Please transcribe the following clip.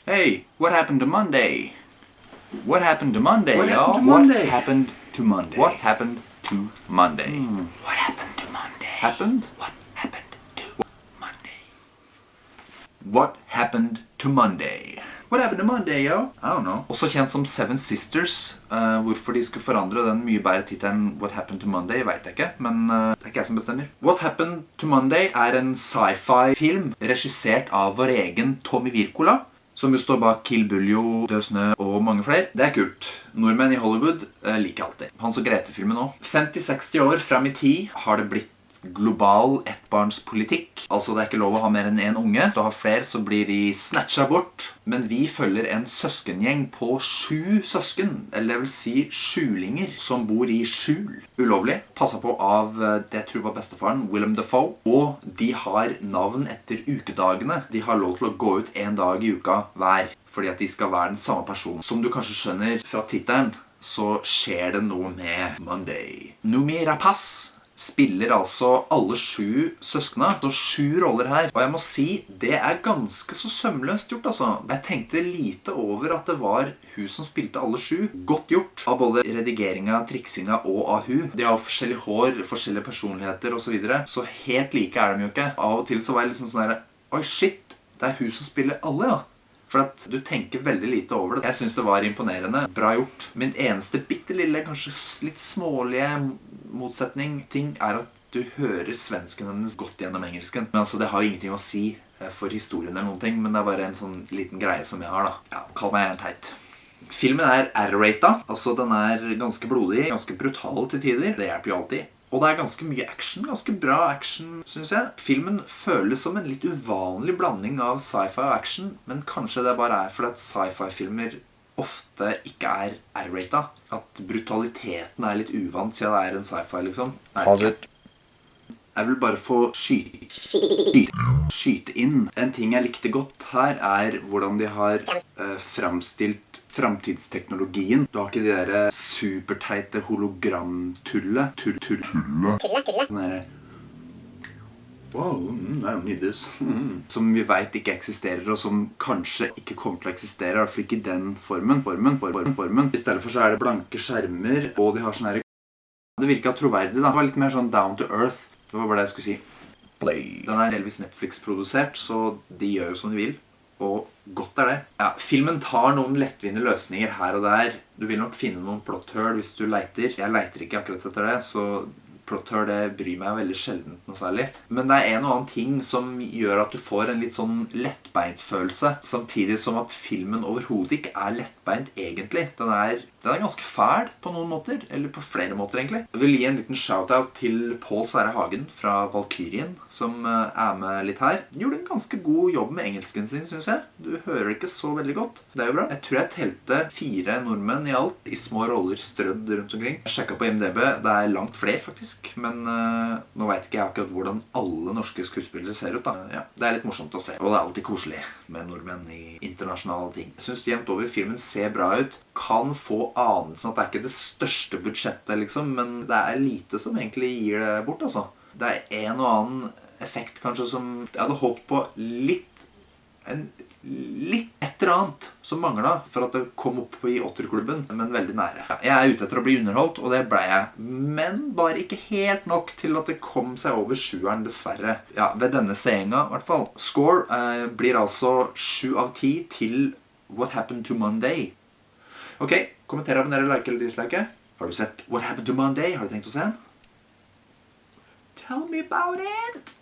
Hey, what happened to Monday? What happened to Monday, What y'all? happened to Monday? What happened to Monday? What happened to Monday? What happened to Monday? Happened? What happened to Monday? What happened to Monday? What happened to Monday, yo? I don't know. Også kjent som Seven Sisters. Hvorfor de skulle forandre den mye bedre titelen What Happened to Monday, vet jeg ikke. Men det er ikke jeg som bestemmer. What Happened to Monday er en sci-fi film regissert av vår egen Tommy Wirkola, som jo står bak Kill Bill, Død snø og mange flere. Det er kult. Nordmenn i Hollywood liker alltid. Hans og Grete-filmen også. 50-60 år frem i tid har det blitt global ettbarnspolitikk. Altså det er ikke lov å ha mer enn en unge. Hvis du har flere så blir de snatcha bort. Men vi følger en søskengjeng på 7 søsken, eller det vil si skjulinger, som bor i skjul. Ulovlig. Passet på av det jeg tror var bestefaren, Willem Dafoe. Og de har navn etter ukedagene. De har lov til å gå ut en dag i uka hver, fordi at de skal være den samme personen. Som du kanskje skjønner fra titelen, så skjer det noe med Monday. Noomi Rapace spiller altså alle 7 søskene, så 7 roller her. Og jeg må si, det er ganske så sømløst gjort, altså. Jeg tenkte lite over at det var hun som spilte alle 7. Godt gjort av både redigeringa, triksinga og av hun. De har forskjellige hår, forskjellige personligheter og så videre, så helt like er de jo ikke. Av og til så var jeg liksom sånn her, oi shit, det er hun som spiller alle, ja. For at du tenker veldig lite over det. Jeg synes det var imponerende. Bra gjort. Min eneste bittelille, kanskje litt smålige motsetning-ting er at du hører svensken hennes godt gjennom engelsken. Men altså, det har jo ingenting å si for historien eller noen ting, men det er bare en sånn liten greie som jeg har da. Ja, kall meg gjerne teit. Filmen er R-rated, altså den er ganske blodig, ganske brutal til tider. Det hjelper jo alltid. Og det er ganske mye action, ganske bra action, synes jeg. Filmen føles som en litt uvanlig blanding av sci-fi og action, men kanskje det bare er fordi at sci-fi-filmer ofte ikke er R-rated. At brutaliteten er litt uvant siden det er en sci-fi, liksom. Jeg vil bare få skyte inn. En ting jeg likte godt her er hvordan de har fremstilt framtidsteknologien. Du har ikke de der superteite hologramtullet. Sånn der, wow, I don't need this. Som vi vet ikke eksisterer, og som kanskje ikke kommer til å eksistere, I hvert fall ikke i den formen. I stedet for så er det blanke skjermer, og de har sånn her. Det virket troverdig da. Det var litt mer sånn down to earth. Det var bare det jeg skulle si. Den er delvis Netflix-produsert, så de gjør jo som de vil. Og godt er det. Ja, filmen tar noen lettvinte løsninger her og der. Du vil nok finne noen plotthøl hvis du leiter. Jeg leiter ikke akkurat etter det, så plotthøl det bryr meg veldig sjeldent noe særlig. Men det er en og annen ting som gjør at du får en litt sånn lettbeint følelse, samtidig som at filmen overhodet ikke er lettbeint egentlig. Den er ganske fæl på noen måter, eller på flere måter egentlig. Jeg vil gi en liten shoutout til Paul Sverre Hagen fra Valkyrien, som er med litt her. Han gjorde en ganske god jobb med engelsken sin, synes jeg. Du hører det ikke så veldig godt. Det er jo bra. Jeg tror jeg telte 4 nordmenn i alt, i små roller strødd rundt omkring. Jeg sjekket på IMDb, det er langt flere faktisk, men nå vet ikke jeg akkurat hvordan alle norske skuespillere ser ut da. Ja, det er litt morsomt å se, og det er alltid koselig med nordmenn i internasjonale ting. Jeg synes jevnt over filmen ser bra ut, kan få anelsen at det er ikke det største budsjettet liksom, men det er lite som egentlig gir det bort altså. Det er en og annen effekt kanskje som jeg hadde håpet på litt et eller annet som manglet for at det kom opp i Otterklubben, men veldig nære. Jeg er ute etter å bli underholdt, og det ble jeg, men bare ikke helt nok til at det kom seg over 7'eren dessverre. Ja, ved denne seangen i hvert fall. Score blir altså 7 av 10 til What Happened to Monday. Ok, kommenter, abonnere, like eller dislike. Har du sett What Happened to Monday? Har du tenkt å se den? Tell me about it!